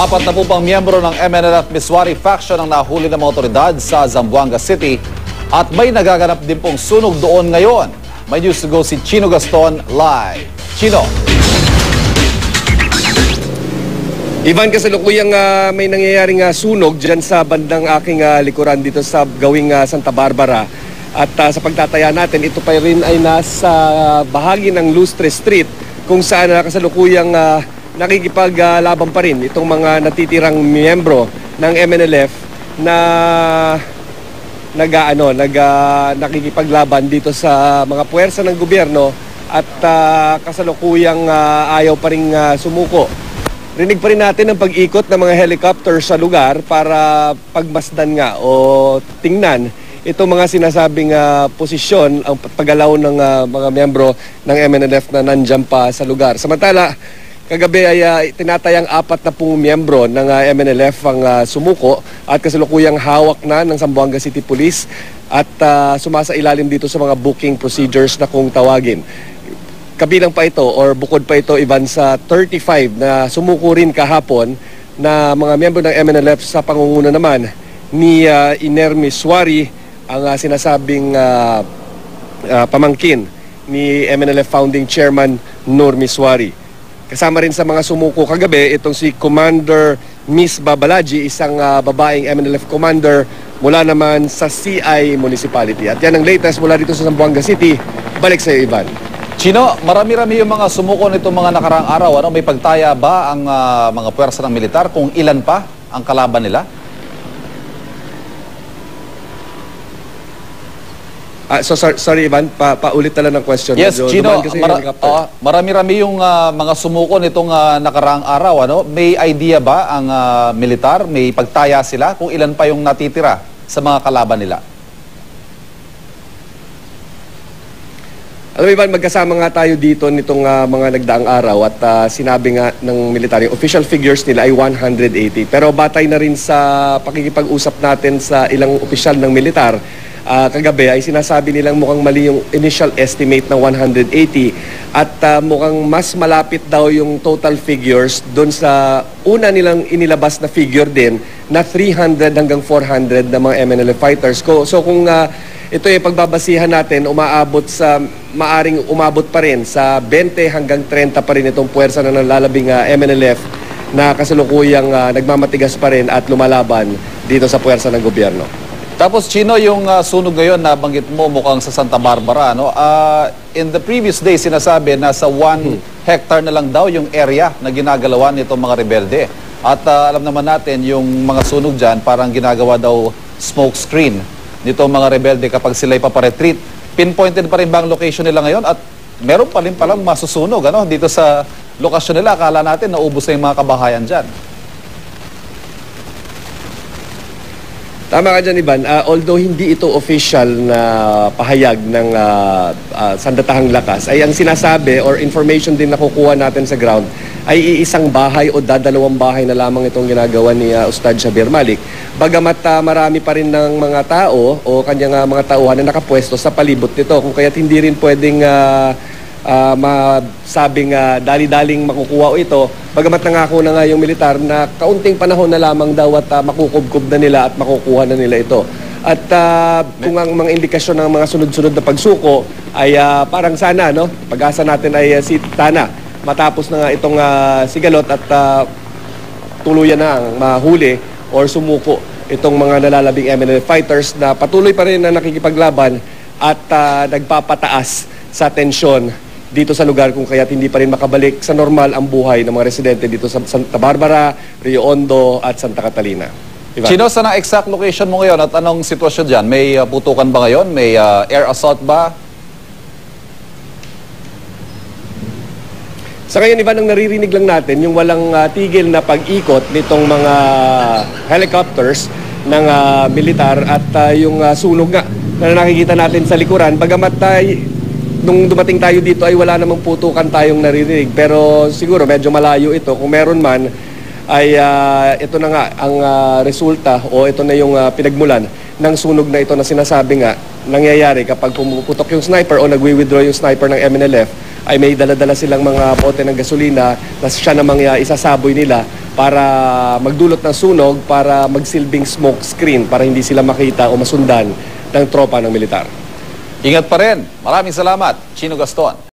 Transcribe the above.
Apat na po pang miyembro ng MNLF Miswari faction ang nahuli ng mga otoridad sa Zamboanga City at may nagaganap din pong sunog doon ngayon. May news to go si Chino Gaston live. Chino. Ivan, kasalukuyang may nangyayaring sunog dyan sa bandang aking likuran dito sa gawing Santa Barbara. At sa pagtataya natin, ito pa rin ay nasa bahagi ng Lustre Street kung saan kasalukuyang nakikipaglaban pa rin itong mga natitirang miyembro ng MNLF na nakikipaglaban dito sa mga puwersa ng gobyerno at kasalukuyang ayaw pa rin sumuko. Rinig pa rin natin ang pag-ikot ng mga helicopter sa lugar para pagmasdan nga o tingnan itong mga sinasabing posisyon ang paggalaw ng mga miyembro ng MNLF na nandyan pa sa lugar. Samantala, kagabi ay tinatayang 40 miyembro ng MNLF ang sumuko at kasalukuyang hawak na ng Zamboanga City Police at sumasailalim dito sa mga booking procedures na kung tawagin. Kabilang pa ito or bukod pa ito, Ivan, sa 35 na sumuko rin kahapon na mga miyembro ng MNLF sa pangunguna naman ni Iner Miswari, ang sinasabing pamangkin ni MNLF Founding Chairman Nur Miswari. Kasama rin sa mga sumuko kagabi itong si Commander Miss Babalaji, isang babaeng MNLF commander mula naman sa CI Municipality. At yan ang latest mula dito sa Zamboanga City. Balik sa iyo, Ivan. Chino, marami-rami yung mga sumuko nitong mga nakaraang araw. May pagtaya ba ang mga puwersa ng militar kung ilan pa ang kalaban nila? Sorry Ivan, paulit na lang ng question. Yes, Chino, marami-rami yung mga sumuko nitong nakaraang araw. May idea ba ang militar? May pagtaya sila kung ilan pa yung natitira sa mga kalaban nila? Alam mo Ivan, magkasama nga tayo dito nitong mga nagdaang araw at sinabi nga ng military, official figures nila ay 180. Pero batay na rin sa pakikipag-usap natin sa ilang opisyal ng militar, kagabi ay sinasabi nilang mukhang mali yung initial estimate ng 180 at mukhang mas malapit daw yung total figures doon sa una nilang inilabas na figure din na 300 hanggang 400 na mga MNLF fighters. So kung ito ay pagbabasihan natin, maaring umabot pa rin sa 20 hanggang 30 pa rin itong puwersa na nalalabing MNLF na kasalukuyang nagmamatigas pa rin at lumalaban dito sa puwersa ng gobyerno. Tapos, Chino, yung sunog ngayon na banggit mo mukhang sa Santa Barbara, in the previous day, sinasabi na sa 1 hectare na lang daw yung area na ginagalawan nitong mga rebelde. At alam naman natin, yung mga sunog dyan, parang ginagawa daw smoke screen nitong mga rebelde kapag sila'y paparetreat. Pinpointed pa rin ba ang location nila ngayon? At meron pa rin palang masusunog dito sa lokasyon nila. Akala natin naubos na yung mga kabahayan dyan. Tama ka dyan, Ivan. Although hindi ito official na pahayag ng Sandatahang Lakas, ay ang sinasabi or information din na kukuha natin sa ground ay iisang bahay o dadalawang bahay na lamang itong ginagawa ni Ustad Shabbir Malik. Bagamat marami pa rin ng mga tao o kanyang mga tauhan na nakapwesto sa palibot nito, kung kaya't hindi rin pwedeng masabing dali-daling makukuha o ito. Bagamat nangako na nga yung militar na kaunting panahon na lamang daw at makukubkub na nila at makukuha na nila ito. At kung ang mga indikasyon ng mga sunod-sunod na pagsuko ay parang sana, pag-asa natin ay sana matapos na nga itong sigalot at tuluyan na ang mahuli or sumuko itong mga nalalabing MNLF fighters na patuloy pa rin na nakikipaglaban at nagpapataas sa tensyon dito sa lugar kung kaya't hindi pa rin makabalik sa normal ang buhay ng mga residente dito sa Santa Barbara, Rio Hondo at Santa Catalina. Ivan. Chino, saan ang exact location mo ngayon at anong sitwasyon dyan? May putukan ba ngayon? May air assault ba? Sa ngayon, Ivan, ang naririnig lang natin yung walang tigil na pag-ikot nitong mga helicopters ng militar at yung sunog nga na nakikita natin sa likuran. Bagamat nung dumating tayo dito ay wala namang putukan tayong naririnig. Pero siguro medyo malayo ito. Kung meron man ay ito na nga ang resulta o ito na yung pinagmulan ng sunog na ito na sinasabi nga nangyayari kapag pumuputok yung sniper o nagwi-withdraw yung sniper ng MNLF ay may dala-dala silang mga bote ng gasolina na siya namang isasaboy nila para magdulot ng sunog, para magsilbing smoke screen, para hindi sila makita o masundan ng tropa ng militar. Ingat pa rin. Maraming salamat, Chino Gaston.